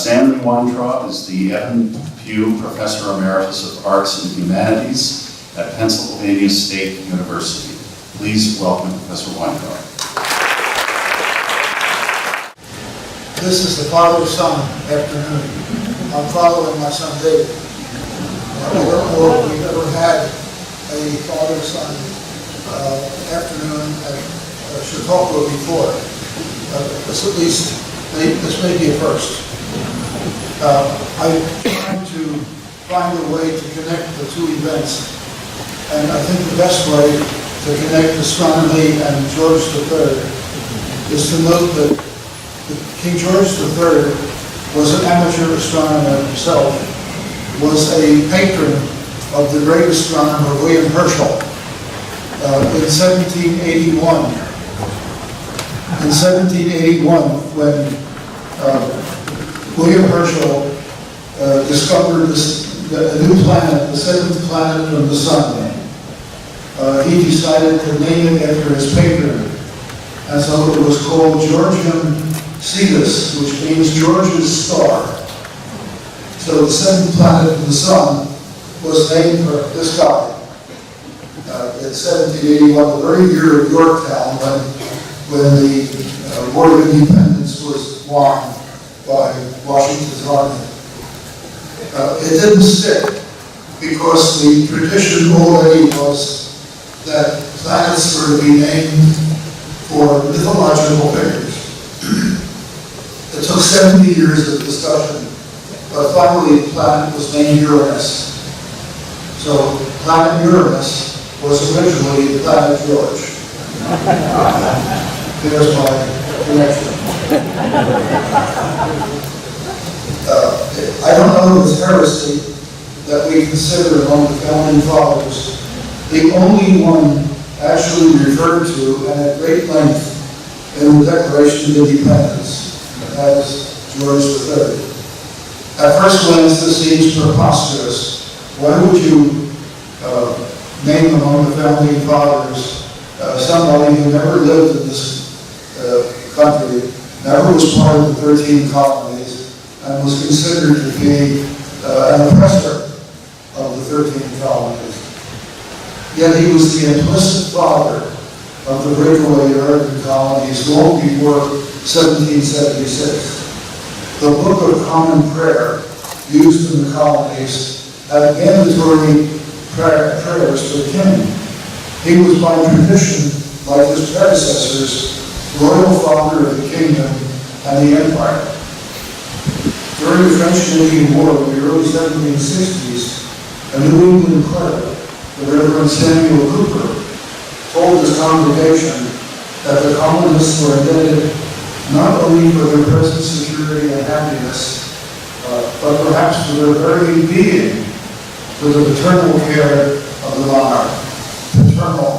Stanley Weintraub is the Evan Pugh Professor Emeritus of Arts and Humanities at Pennsylvania State University. Please welcome Professor Weintraub. This is the father-son afternoon. I'm following my son David. I don't know if we've ever had a father-son afternoon at Chautauqua before. This may be a first. I'm trying to find a way to connect the two events, and I think the best way to connect astronomy and George III is to note that King George III was an amateur astronomer himself, was a patron of the great astronomer William Herschel. In 1781, when William Herschel discovered a new planet, the seventh planet from the sun, he decided to name it after his patron, and so it was called Georgium Sidus, which means George's star. So the seventh planet of the sun was named for this guy. In 1781, the very year of Yorktown, when the War of Independence was won by Washington's army. It didn't stick because the tradition already was that planets were to be named for mythological figures. It took 70 years of discussion, but finally the planet was named Uranus. So planet Uranus was originally the planet George. There's my connection. I don't know if it's heresy that we consider among the founding fathers the only one actually referred to and at great length in the Declaration of Independence as George III. At first glance, this seems preposterous. Why would you name among the founding fathers somebody who never lived in this country, never was part of the 13 colonies, and was considered to be an oppressor of the 13 colonies? Yet he was the implicit father of the breakaway American colonies long before 1776. The Book of Common Prayer used in the colonies had mandatory prayers for the king. He was by tradition, like his predecessors, royal father of the kingdom and the empire. During the French-Canadian War in the early 1760s, a New England cleric, the Reverend Samuel Cooper, told his congregation that the colonists were indebted not only for their present security and happiness, but perhaps for their very being, for the paternal care of the monarch. Paternal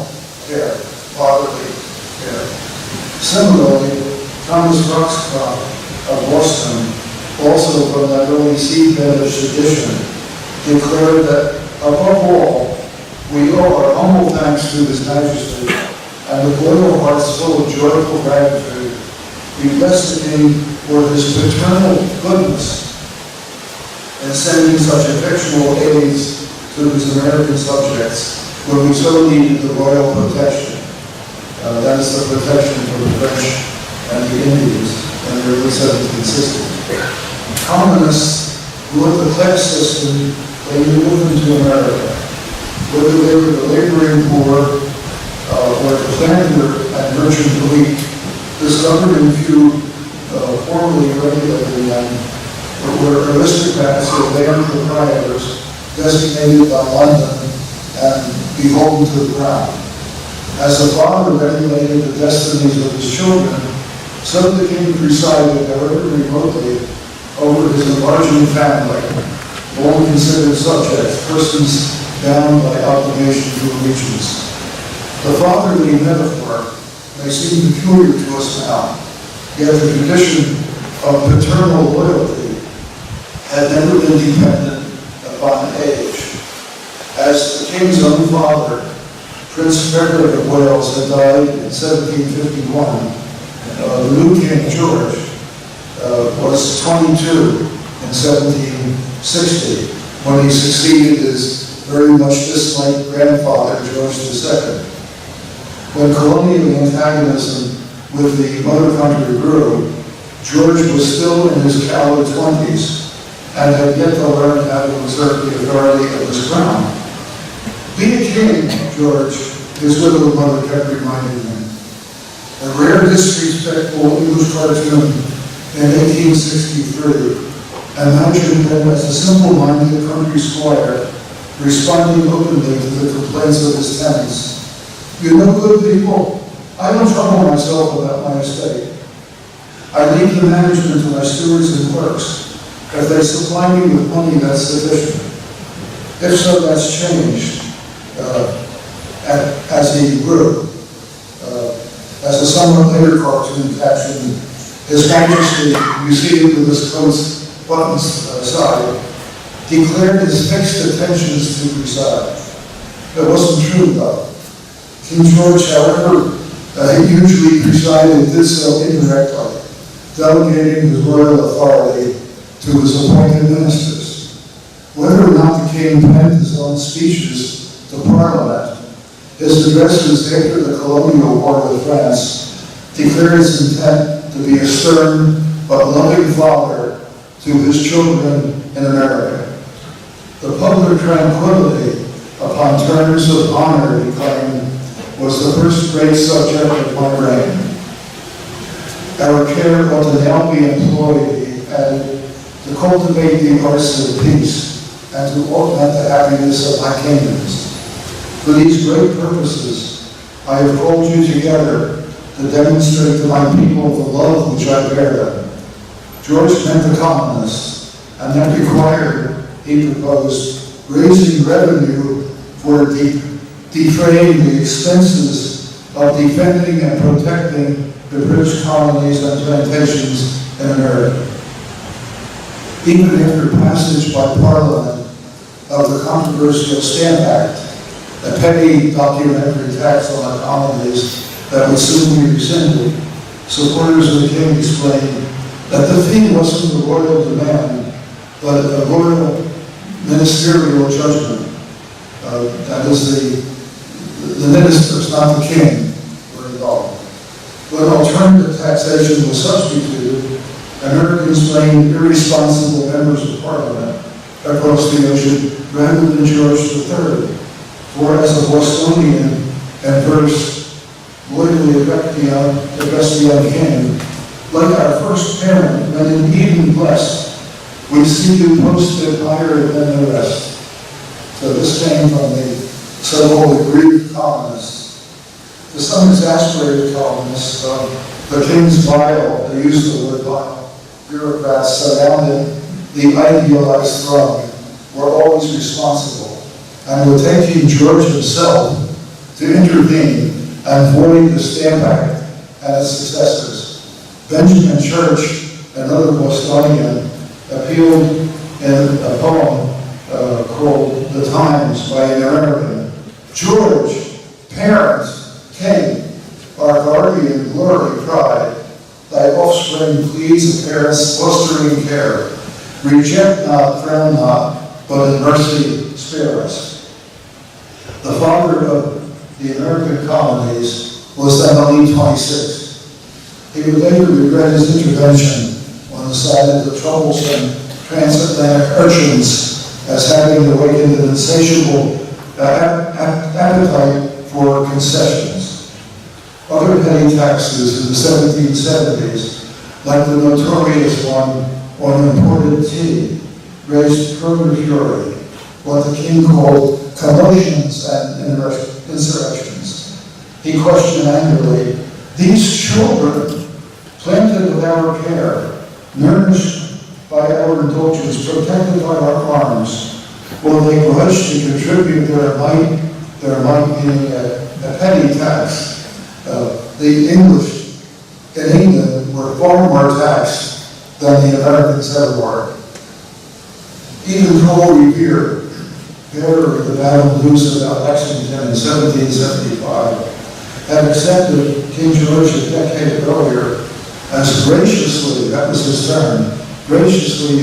care, fatherly care. Similarly, Thomas Roxcroft of Boston, also from that early seedbed of sedition, declared that above all, we owe our humble thanks to His Majesty and with loyal hearts full of joyful gratitude, we bless the King for his paternal goodness in sending such effectual aids to his American subjects when we so needed the royal protection. That is the protection for the French and the Indians in the early 17th century. Colonists who with the clef system they moved into America, whether they were the laboring poor or the planter and merchant elite, discovered and few formerly regulated land, were aristocrats or land proprietors designated by London and beholden to the crown. As the father regulated the destinies of his children, so the king presided, however remotely, over his enlarging family, all considered subjects, persons bound by obligation to allegiance. The fatherly metaphor may seem peculiar to us now, yet the tradition of paternal loyalty had never been dependent upon age. As the king's own father, Prince Frederick of Wales, had died in 1751, the new King George was 22 in 1760, when he succeeded his very much disliked grandfather, George II. When colonial antagonism with the mother country grew, George was still in his callow 20s and had yet to learn how to exert the authority of his crown. Be a king, George, his widow mother kept reminding him. A rare disrespectful English cartoon in 1863 imagined him as a simple-minded country squire responding openly to the complaints of his tenants. You know, good people, I don't trouble myself about my estate. I leave the management to my stewards and clerks. If they supply me with money, that's sufficient. If so, that's changed as he grew. As a somewhat later cartoon captioned, His Majesty, you see it with his coat's buttons aside, declared his fixed intentions to preside. That wasn't true, though. King George, however, he usually presided, did so indirectly, delegating his royal authority to his appointed ministers. Whether or not the king penned his own speeches to Parliament, his addresses after the colonial war with France declared his intent to be a stern but loving father to his children in America. The public tranquility upon terms of honor, he claimed, was the first great subject of my reign. Our care ought to now be employed, he added, to cultivate the arts of peace and to augment the happiness of my kingdoms. For these great purposes, I have called you together to demonstrate to my people the love which I bear them. George meant the colonists, and that required, he proposed, raising revenue for defraying the expenses of defending and protecting the British colonies and plantations in America. Even after passage by Parliament of the controversial Stamp Act, a petty documentary tax on the colonies that would soon be rescinded, supporters of the king explained that the fee wasn't a royal demand, but a royal ministerial judgment. That is, the ministers, not the king, were involved. When alternative taxation was substituted, Americans blamed irresponsible members of Parliament across the ocean rather than George III. For as a Bostonian and verse loyally addressed the young king, like our first parent, when indeed and blessed, we see you posted higher than the rest. So this came from the so-called aggrieved colonists. To some exasperated colonists, the king's vile, they used the word vile, bureaucrats surrounding the idealized throne were always responsible, and were taking George himself to intervene and void the Stamp Act and its successors. Benjamin Church, another Bostonian, appealed in a poem called The Times by an American. George, parent, king, our guardian, glory, pride, thy offspring pleads a parent's fostering care. Reject not, frown not, but in mercy spare us. The father of the American colonies was then only 26. He would later regret his intervention on the side of the troublesome transatlantic urchins as having awakened an insatiable appetite for concessions. Other petty taxes in the 1770s, like the notorious one on imported tea, raised further fury, what the king called commotions and insurrections. He questioned angrily, these children, planted with our care, nourished by our indulgence, protected by our arms, will they grudge to contribute their might meaning a petty tax? The English in England were far more taxed than the Americans ever were. Even Cole Revere, bearer of the battle news about Lexington in 1775, had accepted King George a decade earlier as graciously, that was his term, graciously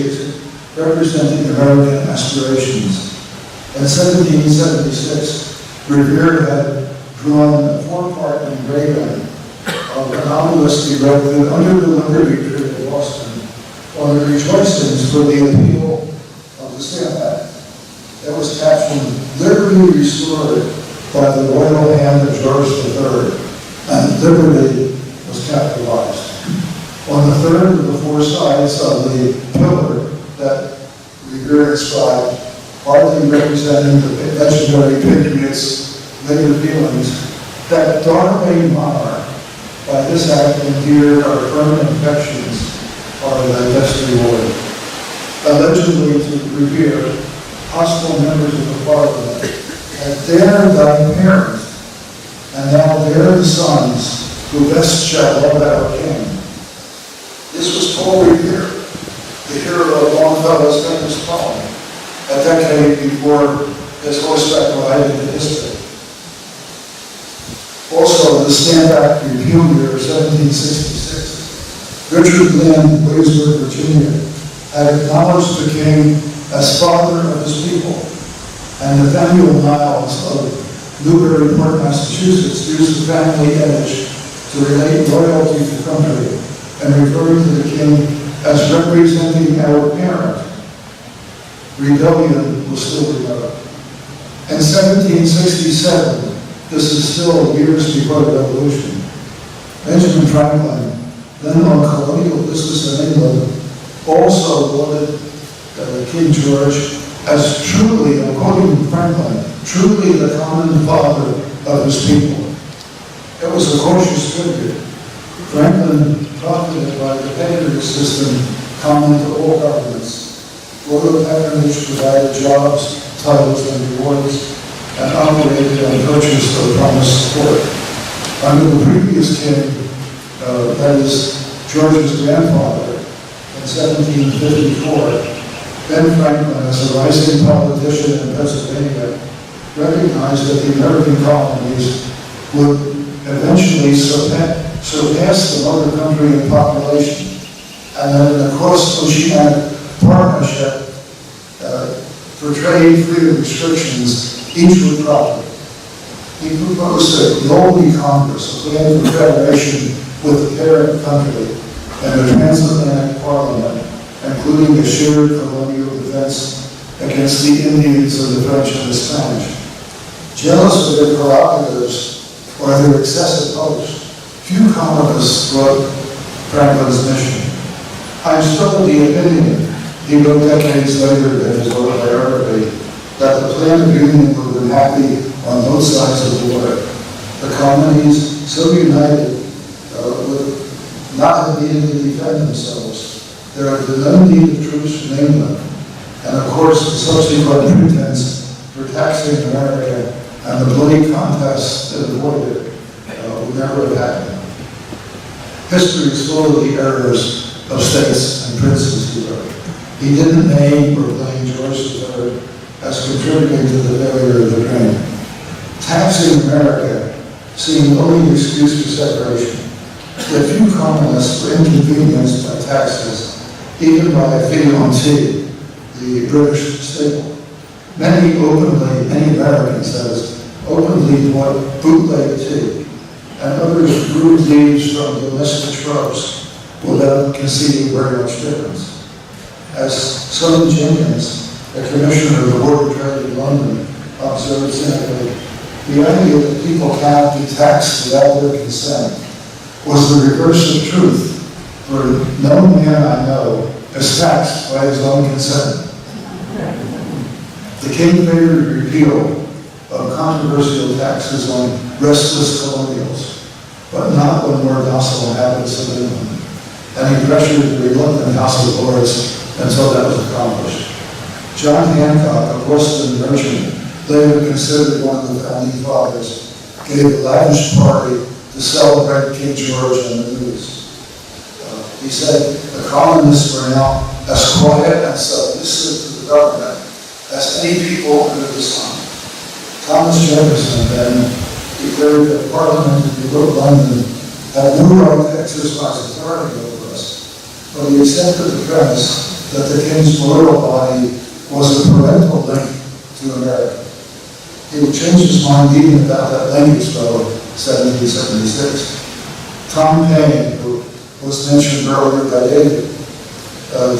representing American aspirations. In 1776, Revere had drawn a four-part engraving of an omnibus erected under the Liberty Tree of Boston on the rejoicings for the appeal of the Stamp Act. It was captioned, "Liberty restored by the royal hand of George III," and liberty was capitalized. On the third of the four sides of the pillar that Revere inscribed, hardly representing the legendary patriots' later feelings, that dark-reigning monarch, by this act endeared our permanent affections are thy best reward. Allegedly to Revere, hostile members of the Parliament had dared thy parent, and now dare the sons who best shall love our king. This was Paul Revere, the hero of Longfellow's famous poem, a decade before his horseback ride into history. Also, the Stamp Act repeal year of 1766, Richard Lynn, Williamsburg, Virginia, had acknowledged the king as father of his people, and Nathaniel Niles of Newburyport, Massachusetts, used the family image to relate royalty to country and referring to the king as representing our parent. Rebellion was still developed. In 1767, this is still years before the Revolution, Benjamin Franklin, then on colonial business in England, also lauded King George as truly, I'm quoting Franklin, truly the common father of his people. It was a cautious tribute. Franklin profited by the patronage system common to all governments. Royal patronage provided jobs, titles, and rewards, and operated on purchase of promised support. Under the previous king, that is George's grandfather, in 1754, Ben Franklin, as a rising politician in Pennsylvania, recognized that the American colonies would eventually surpass the mother country in population, and that in a cross-oceanic partnership for trade, freedom, restrictions, each would profit. He proposed a global Congress, a plan for federation with the parent country and a transatlantic parliament, including a shared colonial defense against the Indians of the French and the Spanish. Jealous of their prerogatives or their excessive boast, few colonists wrote Franklin's mission. I'm still of the opinion, he wrote decades later in his autobiography, that the plan of union would have been happy on both sides of the water. The colonies, so united, would not have needed to defend themselves. There had been no need of troops from England, and of course the subsequent pretense for taxing America and the bloody contest that avoided would never have happened. History is full of the errors of states and princes, he wrote. He didn't name or blame George III as contributing to the failure of the dream. Taxing America seemed only an excuse for separation. The few colonists were inconvenienced by taxes, even by a fee on tea, the British staple. Many Americans, that is, openly bought bootleg tea, and others brewed leaves from domestic shrubs without conceding very much difference. As Son Jenkins, a commissioner of the Board of Trade in London, observed simply, the idea that people cannot be taxed without their consent was the reverse of truth, for no man I know is taxed by his own consent. The king favored repeal of controversial taxes on restless colonials, but not on more docile inhabitants of England, and he pressured the reluctant House of Lords until that was accomplished. John Hancock, a Boston merchant, later considered one of the founding fathers, gave a lavish party to celebrate King George and the news. He said the colonists were now as quiet and submissive to the government as any people under the sun. Thomas Jefferson then declared that Parliament in London had no right to exercise authority over us, but he accepted the premise that the king's political body was a parental link to America. He would change his mind even about that language vote, 1776. Tom Paine, who was mentioned earlier by David,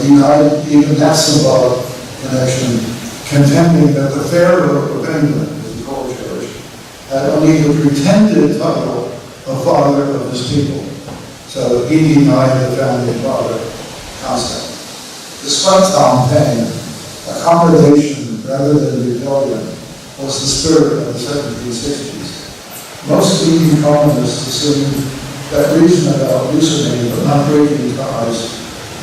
denied even that symbolic connection, contending that the Pharaoh of England, as he called George, had only the pretended title of father of his people. So he denied the founding father concept. Despite Tom Paine, accommodation rather than rebellion was the spirit of the 1760s. Most leading colonists assumed that reason about loosening but not breaking ties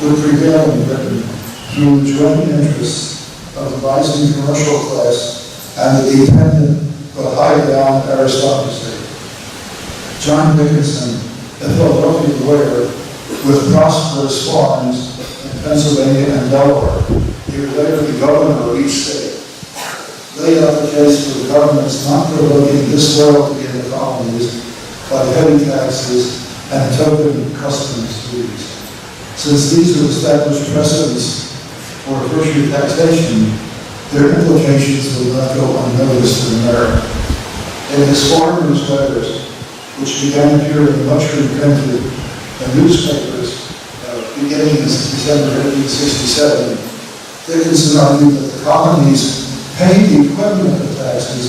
would prevail in Britain through the joint interests of the rising commercial class and the dependent but high-bound aristocracy. John Dickinson, a Philadelphia lawyer with prosperous farms in Pennsylvania and Delaware, he was later the governor of each state, laid out the case for the governments not provoking disloyalty in the colonies by heavy taxes and token customs duties. Since these are established precedents for first-year taxation, their implications will not go unnoticed in America. In his foreigners' letters, which began appearing much reprinted in newspapers beginning in December 1867, Dickinson argued that the colonies paid the equivalent of taxes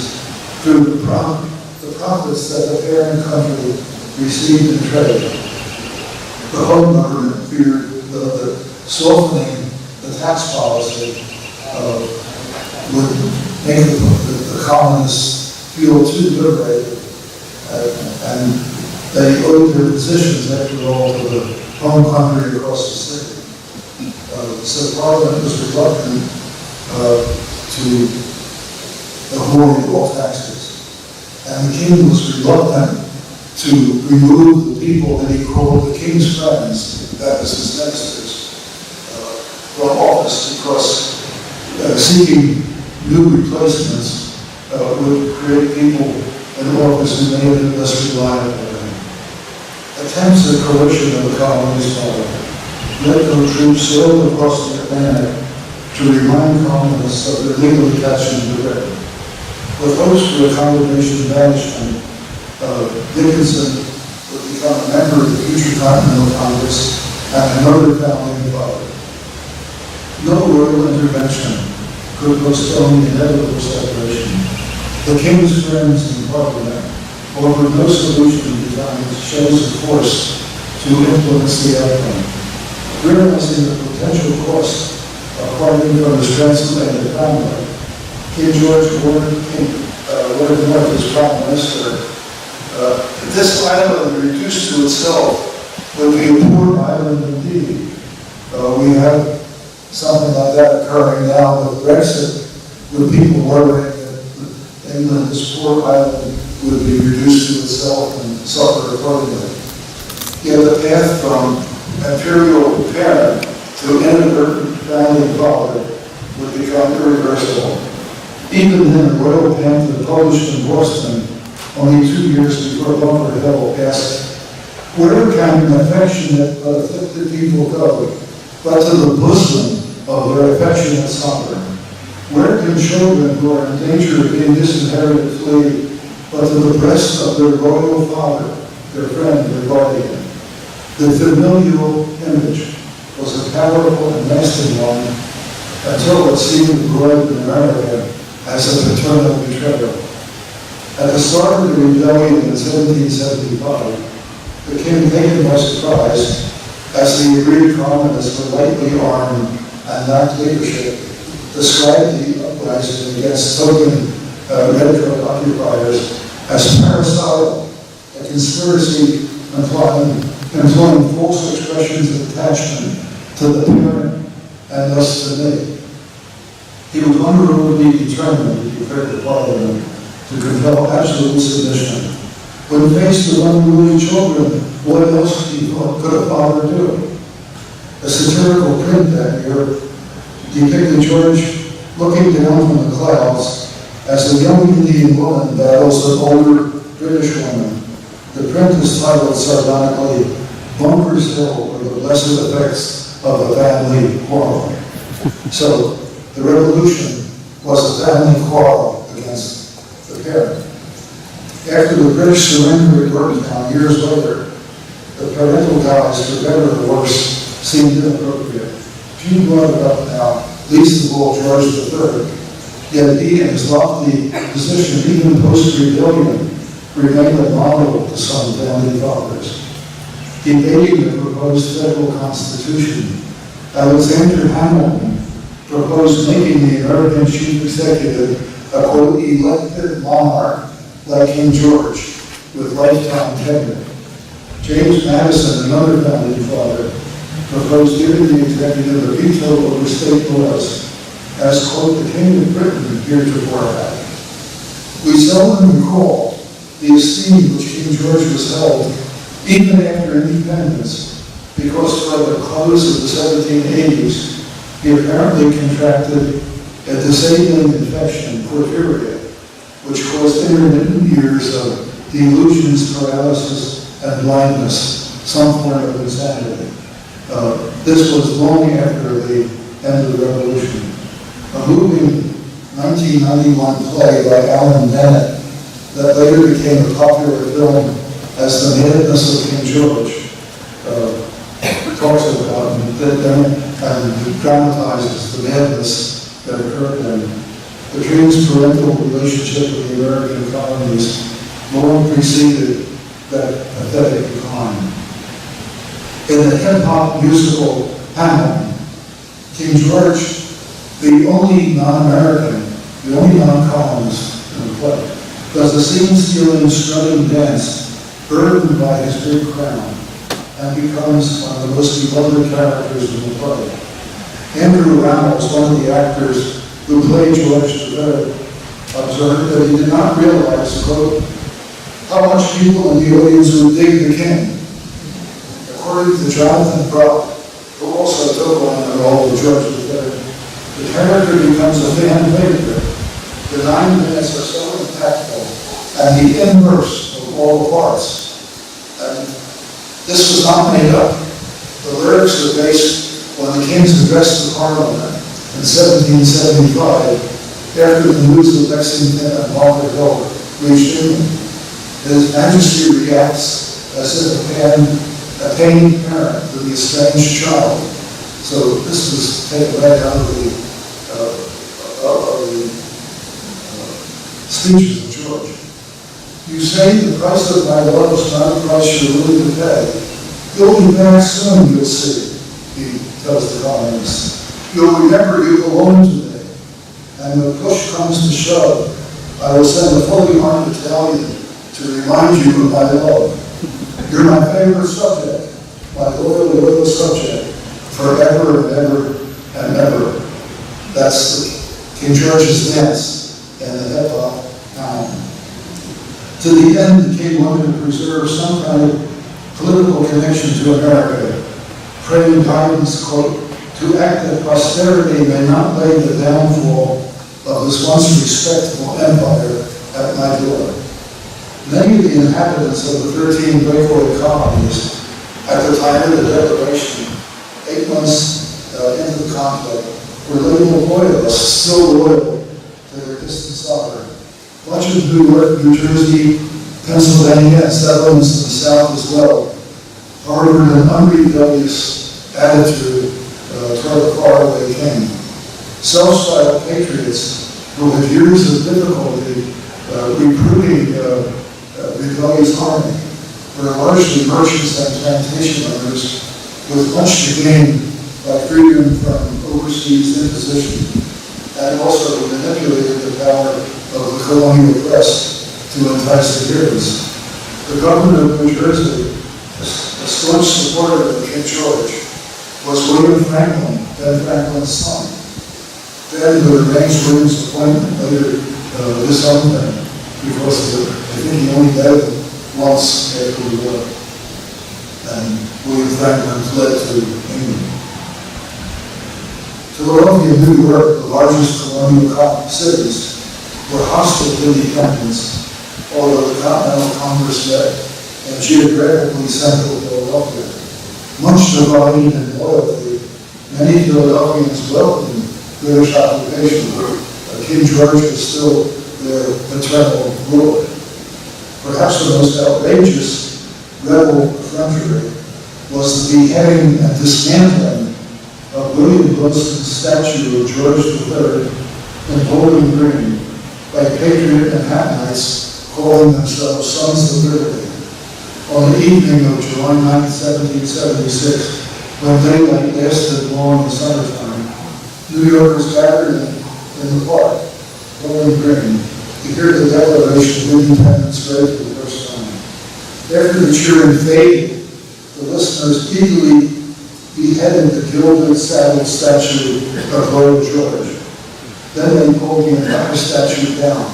through the profits that the parent country received in trade. The home government feared that softening the tax policy would make the colonists feel too liberated, and they owed their positions, after all, to the home country across the city. So Parliament was reluctant to avoid all taxes. And the king was reluctant to remove the people that he called the king's friends, that is his ministers, from office, because seeking new replacements would create people in office who made it less reliable. Attempts at coercion of the colonies followed. Political troops sailed across the Atlantic to remind colonists of their legal attachment to Britain. With hopes for accommodation and banishment, Dickinson would become a member of the future Continental Congress and another founding father. No royal intervention could postpone the inevitable separation. The king's friends in Parliament offered no solution beyond shows of force to influence the outcome. Realizing the potential cost of parting from his transatlantic family, King George ordered his prime minister, this island reduced to itself would be a poor island indeed. We have something like that occurring now with Brexit, with people worrying that England, this poor island, would be reduced to itself and suffer accordingly. Yet the path from imperial parent to inadvertent founding father would become irreversible. Even then, a royal pamphlet published in Boston only 2 years before Bunker Hill asked, "Where can an affectionate but afflicted people go but to the bosom of their affectionate sovereign? Where can children who are in danger of being disinherited flee but to the breast of their royal father, their friend, their guardian?" The familial image was a powerful and lasting one until it seemed brought in America as a paternal betrayal. At the start of the rebellion in 1775, the king, taken by surprise, as the agreed colonists were lightly armed and lacked leadership, described the uprising against token redcoat occupiers as parricidal, a conspiracy employing false expressions of attachment to the parent and thus to me. He was unruly determined to prepare the Parliament to compel absolute submission. When faced with unruly children, what else could a father do? A satirical print that year depicted George looking down from the clouds as a young Indian woman battles an older British woman. The print is titled sardonically, "Bunker's Hill, or the Blessed Effects of a Family Quarrel." So the revolution was a family quarrel against the parent. After the British surrender at Yorktown years later, the parental ties, for better or worse, seemed inappropriate. Few brought it up now, least of all George III, yet he in his lofty position, even post-rebellion, remained a model to some founding fathers. Debating the proposed federal constitution, Alexander Hamilton proposed making the American chief executive a quote, elected monarch like King George with lifetime tenure. James Madison, another founding father, proposed giving the executive a veto over state laws as, quote, the King of Britain heretofore had. We seldom recall the esteem which King George was held even after independence, because by the close of the 1780s, he apparently contracted a disabling infection, porphyria, which caused intermittent years of delusions, paralysis, and blindness, some form of insanity. This was long after the end of the Revolution. A moving 1991 play by Alan Bennett that later became a popular film as The Madness of King George talks about and dramatizes the madness that occurred then. The King's parental relationship with the American colonies long preceded that pathetic decline. In the hip-hop musical Hamilton, King George, the only non-American, the only non-colonist in the play, does a scene-stealing, strutting dance burdened by his big crown, and becomes one of the most beloved characters in the play. Andrew Rannells, one of the actors who played George III, observed that he did not realize, quote, how much people in the audience would dig the king. According to Jonathan Brock, who also took on the role of George III, the character becomes a fan favorite. The 9 minutes are so impactful, and the inverse of all the parts. And this was not made up. The lyrics are based on the King's address to Parliament in 1775, after the news of Lexington and Bunker Hill reached England. His Majesty reacts as if a pained parent to the estranged child. So this was taken right out of the speeches of George. You say the price of my love is not a price you're willing to pay. You'll be back soon, you'll see, he tells the colonists. You'll remember you belong to me. And when push comes to shove, I will send a fully armed battalion to remind you of my love. You're my favorite subject, my loyal subject, forever and ever and ever. That's King George's dance and the hip-hop pound. To the end, the king wanted to preserve some kind of political connection to America, praying guidance, quote, to act that posterity may not lay the downfall of this once respectable empire at my door. Many of the inhabitants of the 13 breakaway colonies at the time of the Declaration, 8 months into the conflict, were labeled loyalists, still loyal to their distant sovereign. Much of New York, New Jersey, Pennsylvania, and settlements in the South as well harbored an unrebellious attitude toward the faraway king. Self-styled patriots who had years of difficulty recruiting rebellious army were largely merchants and plantation owners with much to gain by freedom from overseas imposition, and also manipulated the power of the colonial press to entice adherents. The governor of New Jersey, a staunch supporter of King George, was William Franklin, Ben Franklin's son. Ben, who arranged William's appointment, later disowned him because I think he only met him once after the war. And William Franklin fled to England. Philadelphia and New York, the largest colonial cities, were hostile to independence, although the Continental Congress met in geographically central Philadelphia. Much divided in loyalty, many Philadelphians welcomed British occupation, King George was still their paternal lord. Perhaps the most outrageous rebel effrontery was the beheading and dismantling of William Wilson's statue of George III in Bowling Green by patriot Manhattanites calling themselves Sons of Liberty on the evening of July 9, 1776, when daylight lasted long in the summertime. New Yorkers gathered in the park, Bowling Green, to hear the Declaration of Independence read for the first time. After the cheering faded, the listeners eagerly beheaded the gilded saddle statue of Lord George. Then they pulled the entire statue down.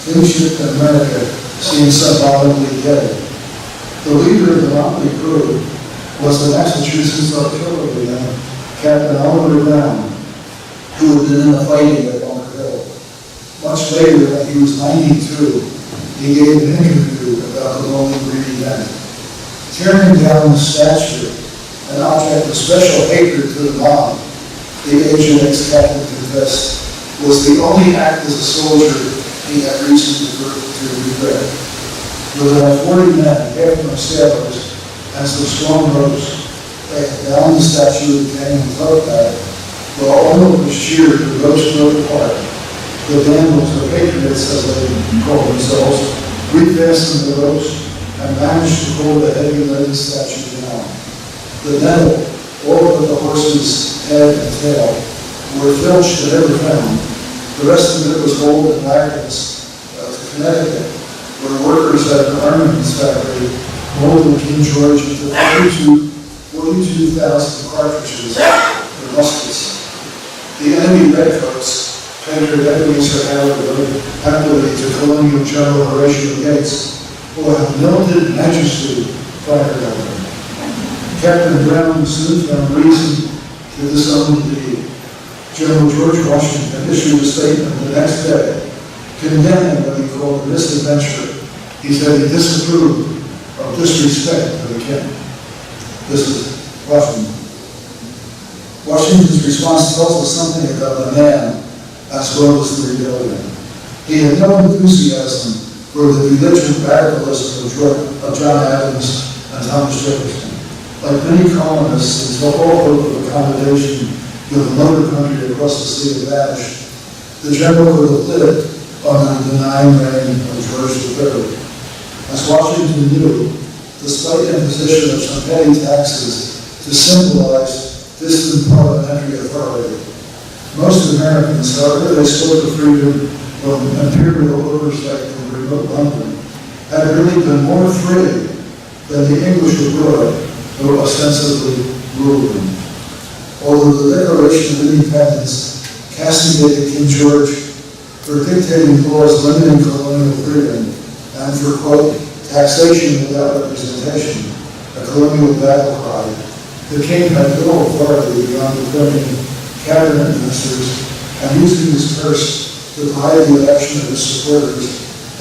Kingship in America seemed symbolically dead. The leader of the motley crew was the Massachusetts artilleryman, Captain Oliver Brown, who had been in the fighting at Bunker Hill. Much later, when he was 92, he gave an interview about the Bowling Green event. Tearing down the statue, an object of special hatred to the mob, the aged ex-captain confessed, was the only act as a soldier he had reason to regret. With about 40 men, half of them sailors, and some strong ropes, they had bound the statue of the king and tugged at it, while all of us cheered the ropes broke apart. The vandals, or patriots as they call themselves, refastened the ropes and managed to pull the heavy leaden statue down. The nettle, all but the horse's head and tail, were filched and never found. The rest of it was hauled in wagons to Connecticut, where workers at an armaments factory molded King George into 42,000 cartridges for muskets. The enemy redcoats, Painter Ebenezer happily to Colonial General Horatio Gates, who have melted majesty fired at them. Captain Brown soon found reason to disown the deed. General George Washington issued a statement the next day, condemning what he called a misadventure. He said he disapproved of disrespect for the king. This is Washington. Washington's response tells us something about the man as well as the rebellion. He had no enthusiasm for the belligerent radicalism of John Adams and Thomas Jefferson. Like many colonists, until all hope of accommodation with the mother country across the sea had vanished, the general would have lived on the benign reign of George III. As Washington knew, despite imposition of some petty taxes to symbolize distant parliamentary authority, most Americans, however they spoke of freedom from imperial oversight from remote London, had really been more free than the English abroad who ostensibly ruled them. Although the Declaration of Independence castigated King George for dictating laws limiting colonial freedom and for, quote, taxation without representation, a colonial battle cry, the king had little authority beyond appointing cabinet ministers and using his purse to buy the election of his supporters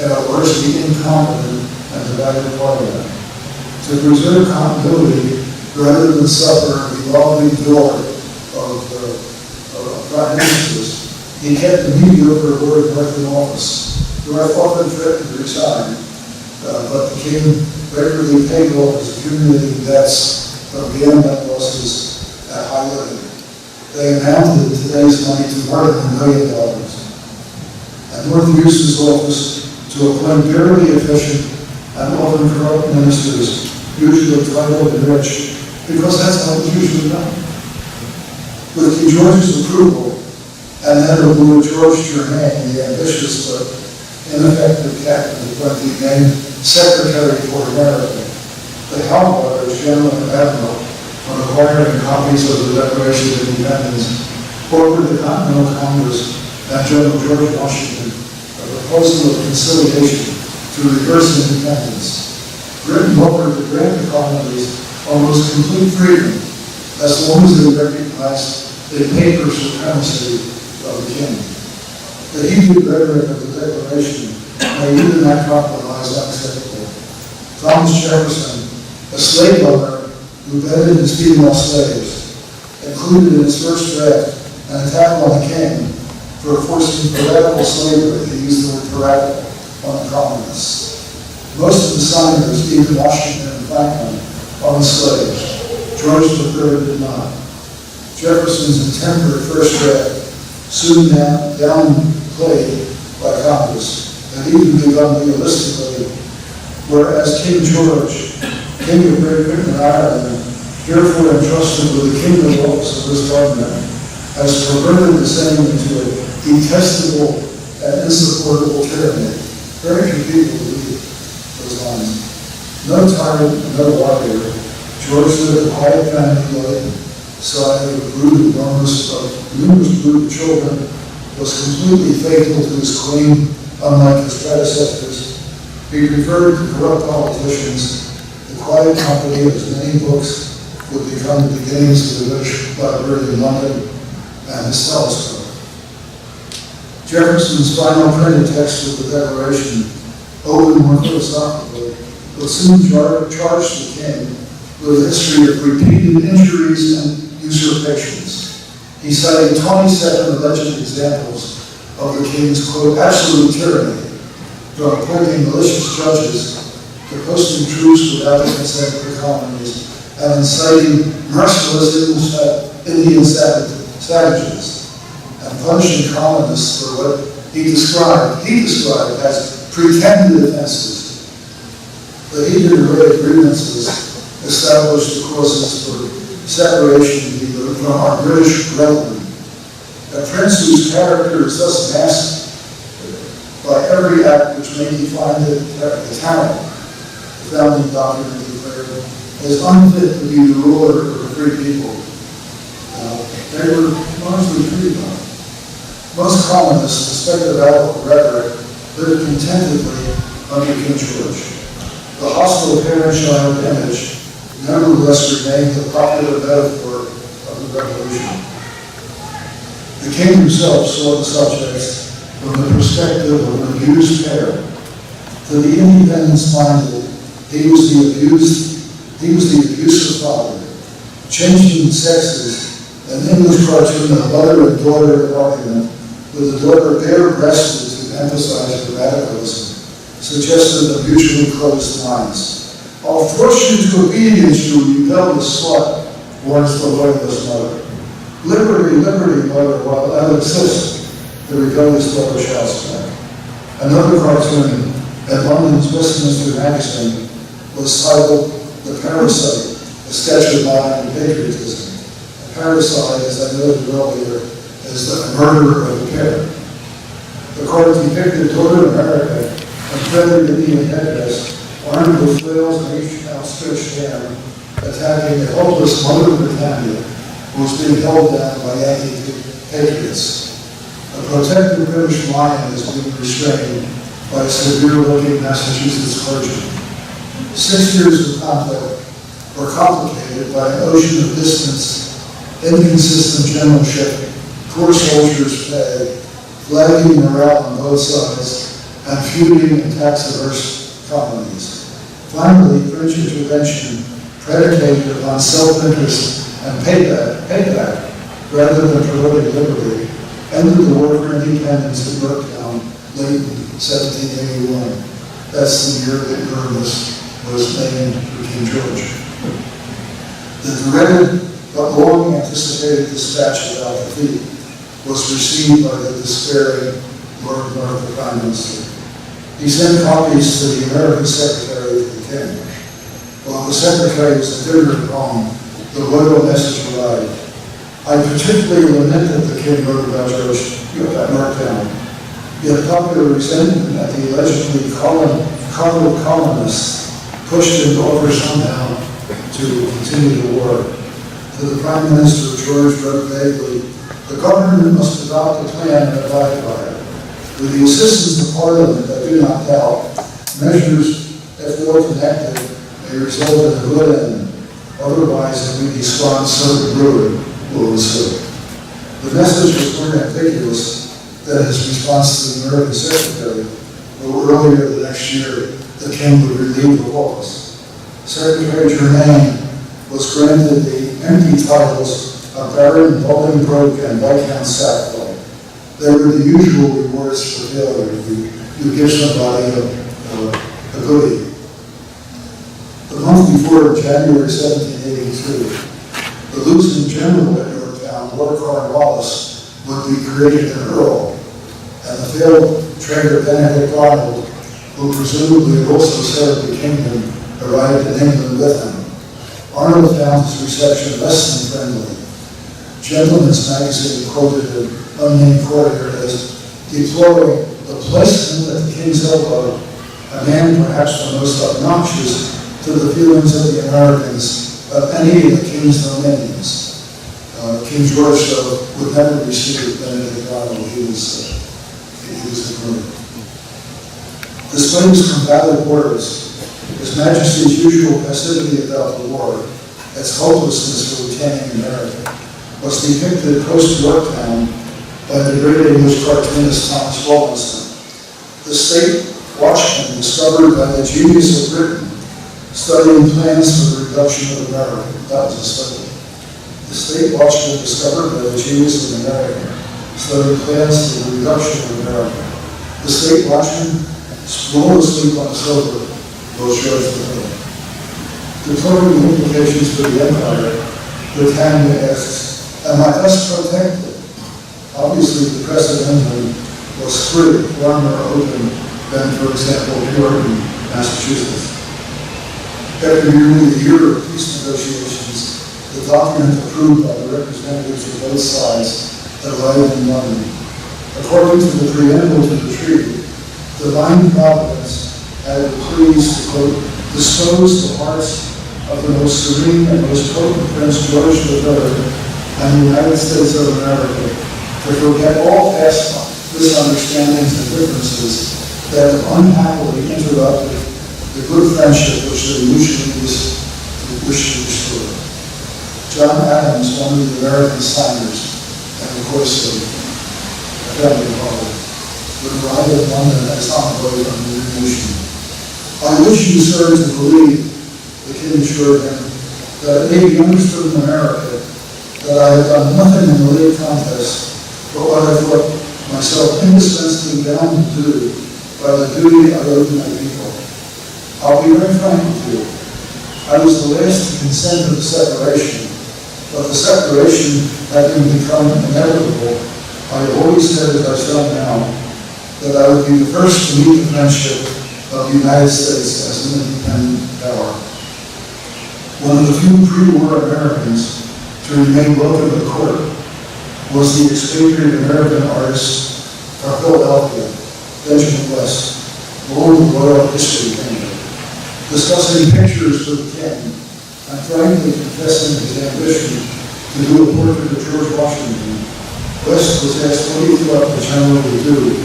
in a largely incompetent and divided parliament. To preserve continuity rather than suffer the evolving door of prime ministers, he kept the mediocre Lord North in office. North often threatened to resign, but the king regularly paid off his accumulating debts from gambling losses at high limit. They amounted in today's money to more than $1 million. And North used his office to appoint barely efficient and often corrupt ministers, usually titled and rich, because that's how it was usually done. With King George's approval, and then of Lord George Germain, the ambitious but ineffective captain appointee named Secretary for America, the Howard, General and Admiral, on acquiring copies of the Declaration of Independence, forwarded the Continental Congress and General George Washington a proposal of conciliation to reverse independence. Britain offered to grant the colonies almost complete freedom as long as they recognized the paper supremacy of the king. The heated rhetoric of the Declaration made even that compromise unacceptable. Thomas Jefferson, a slave owner who bedded his female slaves, included in his first draft an attack on the king for forcing piratical slavery. They used the word piratical on the colonists. Most of the signers, even Washington and Franklin, on the slaves. George III did not. Jefferson's intemperate first draft, soon downplayed by Congress, and even begun realistically, whereas King George, King of Great Britain and Ireland, therefore entrusted with the kingdom office of this government, has perverted the same into a detestable and insupportable tyranny. Very few people believe those lines. No tyrant, no warrior. George lived a quiet family life, side of a brood of numerous brood of children, was completely faithful to his queen, unlike his predecessors. He preferred to corrupt politicians. The quiet company of his many books would become the beginnings of the British Library in London and his telescope. Jefferson's final printed text of the Declaration, opened more philosophically, will soon charge the king with a history of repeated injuries and usurpations. He cited 27 alleged examples of the king's, quote, absolute tyranny, from appointing malicious judges to posting troops without the consent of the colonies and inciting merciless Indian savages and punishing colonists for what he described as pretended offenses. The heated array of grievances established the causes for separation from our British brethren. A prince whose character is thus masked by every act which may define the talent, the founding document declared, as unfit to be the ruler of a free people. They were largely free though. Most colonists, despite their radical rhetoric, lived contentedly under King George. The hostile parent-child image nevertheless remained the popular metaphor of the Revolution. The king himself saw the subjects from the perspective of an abused parent. To the independence-minded, he was the abusive father. Changing sexes, an English cartoon of mother and daughter argument, with the daughter bare-breasted to emphasize her radicalism, suggested a mutually closed minds. I'll force you to obedience, you rebellious slut, warns the loyalist mother. Liberty, liberty, mother, while I exist, the rebellious daughter shouts back. Another cartoon at London's Westminster Magazine was titled The Parasite, a sketch of modern patriotism. A parasite, as I noted earlier, is the murderer of a parent. The cartoon depicted daughter America and feathered Indian headdress, armed with flails and each outstretched hand, attacking a hopeless Mother Britannia who was being held down by Yankee patriots. A protected British lion is being restrained by a severe-looking Massachusetts clergyman. 6 years of conflict were complicated by an ocean of distance, inconsistent generalship, poor soldiers' pay, flagging morale on both sides, and feuding and tax-averse colonies. Finally, French intervention predicated upon self-interest and payback rather than promoting liberty, ended the war for independence in Yorktown late in 1781. That's the year that Uranus was named for King George. The dreaded but long anticipated dispatch about defeat was received by the despairing Lord Norfolk Prime Minister. He sent copies to the American Secretary of the King. While the Secretary was embittered at home, the royal message arrived. I particularly lament that the King wrote about George at Yorktown, yet popular resentment at the allegedly coddled colonists pushed him to offer somehow to continue the war. To the Prime Minister, George wrote vaguely, the government must adopt a plan and abide by it. With the assistance of Parliament, I do not doubt, measures, if well connected, may result in a good end. Otherwise, it may be spawned certain ruin will ensue. The message was more ambiguous than his response to the American Secretary, but earlier the next year, the King would relieve the laws. Secretary Germain was granted the empty titles a barren, Bolingbroke, and Viscount Sackville. They were the usual rewards for failure. You give somebody a goodie. The month before, January 1782, the Lieutenant General at Yorktown, Lord Cornwallis, would be created an earl, and the failed trader Benedict Arnold, who presumably had also served the kingdom, arrived in England with him. Arnold found his reception less than friendly. Gentleman's Magazine quoted an unnamed courtier as deploring the placement at the king's elbow, a man perhaps the most obnoxious to the feelings of the Americans of any of the king's dominions. King George would never receive Benedict Arnold. He was a murderer. Displaying his combative words, His Majesty's usual passivity about the war, its hopelessness for retaining America, was depicted post-Yorktown by the great English cartoonist Thomas Walton. The State Watchman, discovered by the genius of Britain, studying plans for the reduction of America. That was a study. The State Watchman, discovered by the genius of America, studying plans for the reduction of America. The State Watchman, rolled asleep on a sofa, was George III. Deploring the implications for the empire, Britannia asks, am I thus protected? Obviously, the precedent was free, far more open than, for example, Puritan, Massachusetts. After nearly a year of peace negotiations, the document approved by the representatives of both sides arrived in London. According to the preamble to the treaty, divine providence had been pleased to, quote, dispose the hearts of the most serene and most potent Prince George III and the United States of America to forget all past misunderstandings and differences that have unhappily interrupted the good friendship which they mutually wish to restore. John Adams, one of the American signers, and of course a family father, would arrive in London as envoy from the Revolution. I wish you, sir, to believe, the king assured him, that it may be understood in America that I have done nothing in the late contest but what I thought myself indispensably bound to do by the duty I owe to my people. I'll be very frank with you. I was the last to consent to the separation, but the separation having become inevitable, I have always said, as I've done now, that I would be the first to meet the friendship of the United States as an independent power. One of the few pre-war Americans to remain welcome at court was the expatriate American artist from Philadelphia, Benjamin West, Lord of the Royal History Painter. Discussing pictures with the king, and frankly confessing his ambition to do a portrait of George Washington, West was asked what he thought the general would do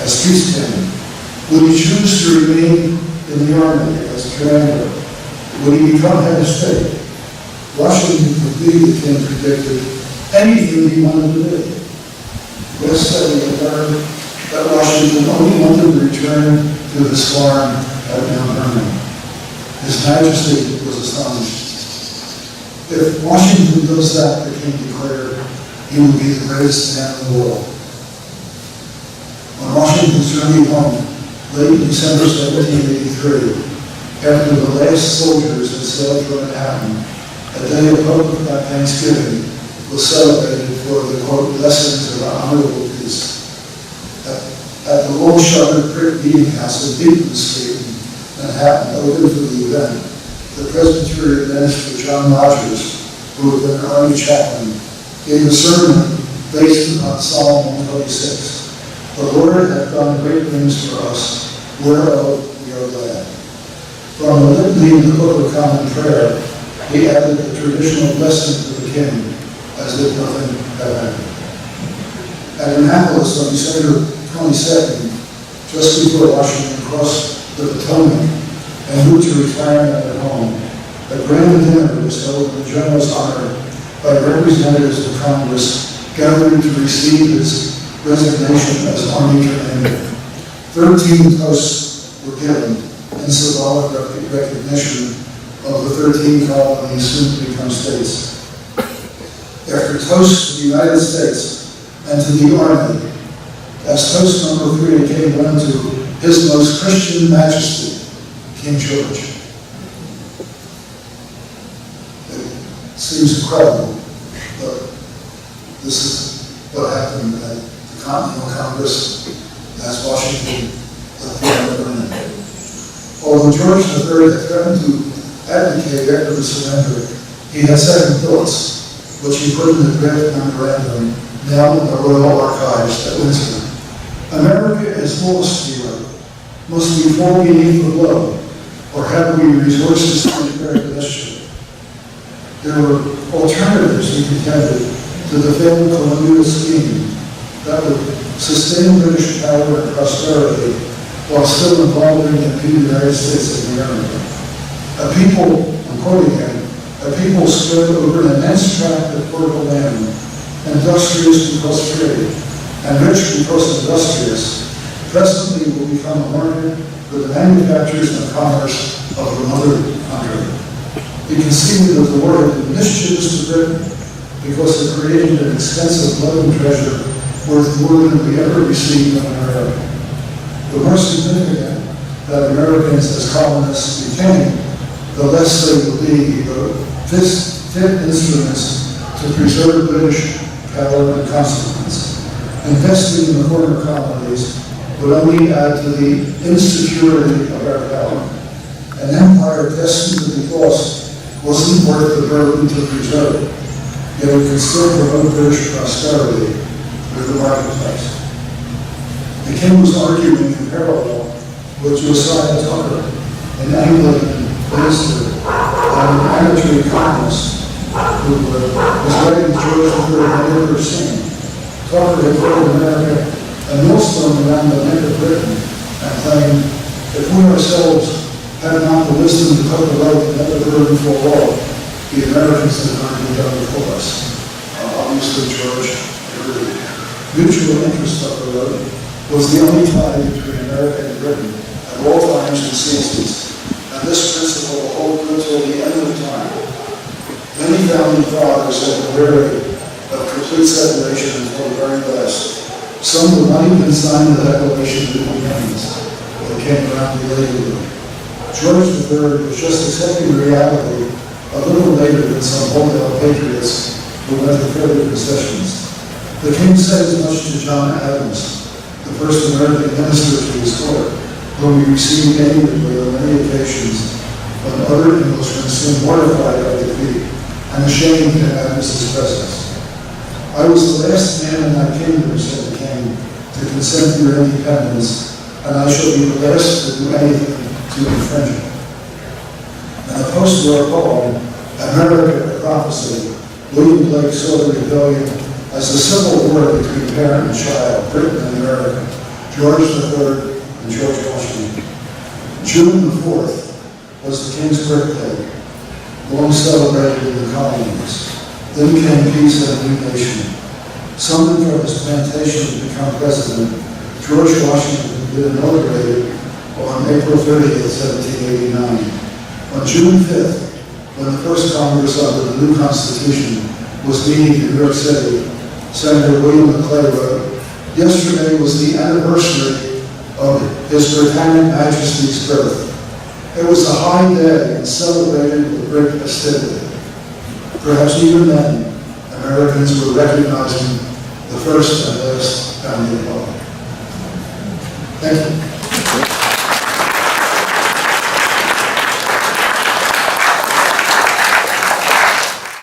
as peace king. Would he choose to remain in the army as commander? Would he become head of state? Washington would be, the king predicted, anything he wanted to do. West said he had learned that Washington only wanted to return to his farm at Mount Vernon. His Majesty was astonished. If Washington does that, the king declared, he will be the greatest man in the world. On Washington's journey home, late December 1783, after the last soldiers had sailed from Manhattan, a day of public Thanksgiving was celebrated for the, quote, blessings of our honorable peace. At the old-shuttered brick meeting house in Beacon Street, Manhattan, open for the event, the Presbyterian minister John Rogers, who had been an army chaplain, gave a sermon based upon Psalm 126. The Lord hath done great things for us, whereof we are glad. From the litany in the Book of Common Prayer, he added the traditional blessing to the king, as if nothing had happened. At Annapolis on December 22nd, just before Washington crossed the Potomac and moved to retirement at home, a grand dinner was held in the general's honor by representatives of Congress gathering to receive his resignation as Army Commander. 13 posts were given in symbolic recognition of the 13 colonies soon to become states. after toast to the United States and to the Army, as toast number 3 came down to His Most Christian Majesty, King George. It seems incredible, but this is what happened at the Continental Congress as Washington left the island. Although George III had threatened to abdicate after the surrender, he had second thoughts, which he put in the draft memorandum now in the Royal Archives at Windsor. America is lost, he wrote. Must we fall beneath the blow, or have we resources to repair the mischief? There were alternatives, he contended, to the failed colonial scheme that would sustain British power and prosperity while still involving and impeding the United States of America. A people, I'm quoting him, a people spread over an immense tract of fertile land, industrious because free, and rich because industrious, presently will become a market for the manufactures and commerce of the mother country. He conceded that the war had been mischievous to Britain because it created an extensive blood and treasure worth more than we ever received in America. The more significant that Americans as colonists became, the less they will be the fit instruments to preserve British power and consequence. Investing in the former colonies would only add to the insecurity of our power. An empire destined to be lost wasn't worth the burden to preserve, yet it could still promote British prosperity with the marketplace. The king was arguing in parallel with Josiah Tucker, an Anglican minister and an amateur economist who was writing George III had ever seen. Tucker had called America a millstone around the neck of Britain and claimed, if we ourselves had not the wisdom to cut the rope and let the burden fall off, the Americans had not been done before us. Obviously, George agreed. Mutual interest, Tucker wrote, was the only tie between America and Britain at all times and seasons, and this principle will hold good till the end of time. Many founding fathers have been wary of complete separation until the very last. Some would not even sign the Declaration of Independence, but came around belatedly. George III was just accepting reality a little later than some holdout patriots who went to further concessions. The king said as much to John Adams, the first American minister to his court, whom he received amiably on many occasions, when other Englishmen seemed mortified by defeat and ashamed to have his presence. I was the last man in my kingdom, said the king, to consent to your independence, and I shall be the last to do anything to infringe it. In a post-war poem, America, a Prophecy, William Blake saw the rebellion as a civil war between parent and child, Britain and America, George III and George Washington. June the 4th was the king's birthday, long celebrated in the colonies. Then came peace and a new nation. Summoned from his plantation to become president, George Washington had been inaugurated on April 30th, 1789. On June 5th, when the first Congress under the new Constitution was meeting in New York City, Senator William McClay wrote, "Yesterday was the anniversary of His Britannic Majesty's birth. It was a high day and celebrated with great festivity." Perhaps even then, Americans were recognizing the first and last founding father. Thank you.